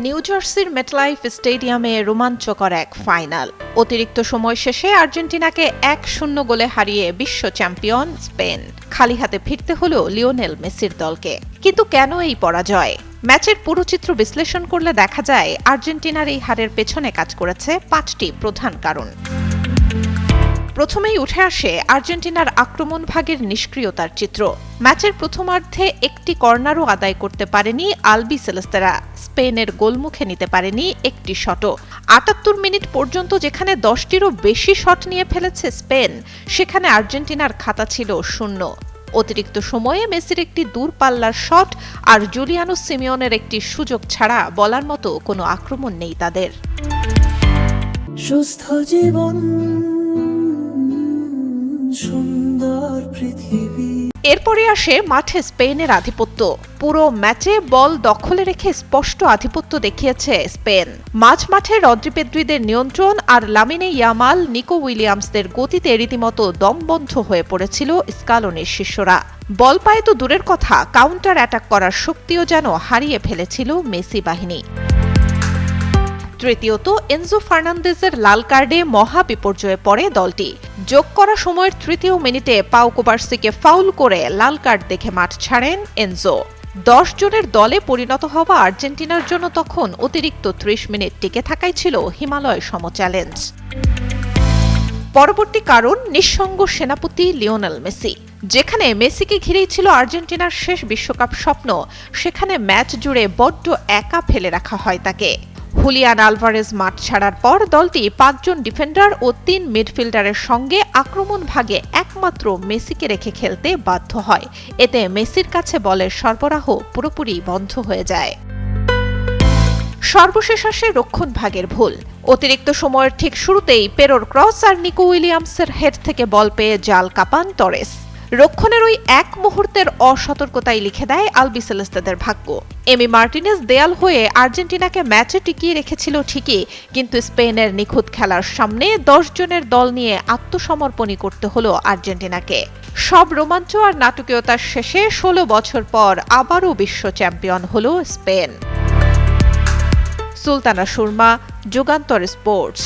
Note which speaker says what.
Speaker 1: New জার্সির MetLife স্টেডিয়ামে রোমাঞ্চকর এক ফাইনাল। অতিরিক্ত সময় শেষে আর্জেন্টিনাকে 1-0 গোলে হারিয়ে বিশ্ব চ্যাম্পিয়ন স্পেন। খালি হাতে ফিরতে হলো লিওনেল মেসির দলকে। কিন্তু কেন এই পরাজয়? ম্যাচের পুরো চিত্র বিশ্লেষণ করলে দেখা যায় আর্জেন্টিনার এই হারের পেছনে কাজ করেছে 5টি প্রধান কারণ। প্রথমেই উঠে আসে আর্জেন্টিনার আক্রমণ ভাগের নিষ্ক্রিয়তার চিত্র। ম্যাচের প্রথমার্ধে একটি কর্নারও আদায় করতে পারেনি আলবিসেলেস্তেরা। স্পেনের গোলমুখে নিতে পারেনি একটি শটও। 78 মিনিট পর্যন্ত যেখানে 10টিরও বেশি শট নিয়ে ফেলেছে স্পেন, সেখানে আর্জেন্টিনার খাতা ছিল 0। অতিরিক্ত সময়ে মেসির একটি দূরপাল্লার শট আর জুলিয়ানো সিমিওনের একটি সুযোগ ছাড়া বলার মতো কোনো আক্রমণ নেই তাদের।
Speaker 2: সুস্থ জীবন, সুন্দর পৃথিবী।
Speaker 1: এরপরে আসে মাঠে স্পেনের আধিপত্য। পুরো ম্যাচে বল দখলে রেখে স্পষ্ট আধিপত্য দেখিয়েছে স্পেন। মাঝমাঠে রদ্রি পেদ্রিদের নিয়ন্ত্রণ আর লামিনে ইয়ামাল, নিকো উইলিয়ামসদের গতিতে রীতিমতো দমবন্ধ হয়ে পড়েছিল স্কালোনির শিষ্যরা। বল পায়ে তো দূরের কথা, কাউন্টার অ্যাটাক করার শক্তিও যেন হারিয়ে ফেলেছিল মেসি বাহিনী। তৃতীয়ত, এনজো ফার্নান্দেজের লাল কার্ডে মহা বিপর্যয়ে পড়ে দলটি। যোগ করা সময়ের 3য় মিনিটে পাও কুবার্সিকে ফাউল করে লাল কার্ড দেখে মাঠ ছাড়েন এনজো। 10 জনের দলে পরিণত হওয়া আর্জেন্টিনার জন্য তখন অতিরিক্ত 30 মিনিট টিকে থাকাই ছিল হিমালয় সম চ্যালেঞ্জ। পরবর্তী কারণ নিঃসঙ্গ সেনাপতি লিওনেল মেসি। যেখানে মেসিকে ঘিরেই ছিল আর্জেন্টিনার শেষ বিশ্বকাপ স্বপ্ন, সেখানে ম্যাচ জুড়ে বড্ড একা ফেলে রাখা হয় তাকে। হুলিয়ান আলভারেজ মাঠ ছাড়ার পর দলটি 5 জন ডিফেন্ডার ও 3 মিডফিল্ডারের সঙ্গে আক্রমণ ভাগে একমাত্র মেসিকে রেখে খেলতে বাধ্য হয়। এতে মেসির কাছে বলের সরবরাহ পুরোপুরি বন্ধ হয়ে যায়। সর্বশেষ আসে রক্ষণ ভাগের ভুল। অতিরিক্ত সময়ের ঠিক শুরুতেই পেরোর ক্রস আর নিকো উইলিয়ামসের হেড থেকে বল পেয়ে জাল কাপান টরেস। রক্ষণের ওই এক মুহূর্তের অসতর্কতাই লিখে দেয় আলবিসেলেস্তেদের ভাগ্য। এমি মার্টিনেজ দেয়াল হয়ে আর্জেন্টিনাকে ম্যাচে টিকিয়ে রেখেছিল ঠিকই, কিন্তু স্পেনের নিখুঁত খেলার সামনে 10 জনের দল নিয়ে আত্মসমর্পণই করতে হলো আর্জেন্টিনাকে। সব রোমাঞ্চ আর নাটকীয়তার শেষে 16 বছর পর আবারও বিশ্ব চ্যাম্পিয়ন হলো স্পেন। সুলতানা সুরমা, যুগান্তর স্পোর্টস।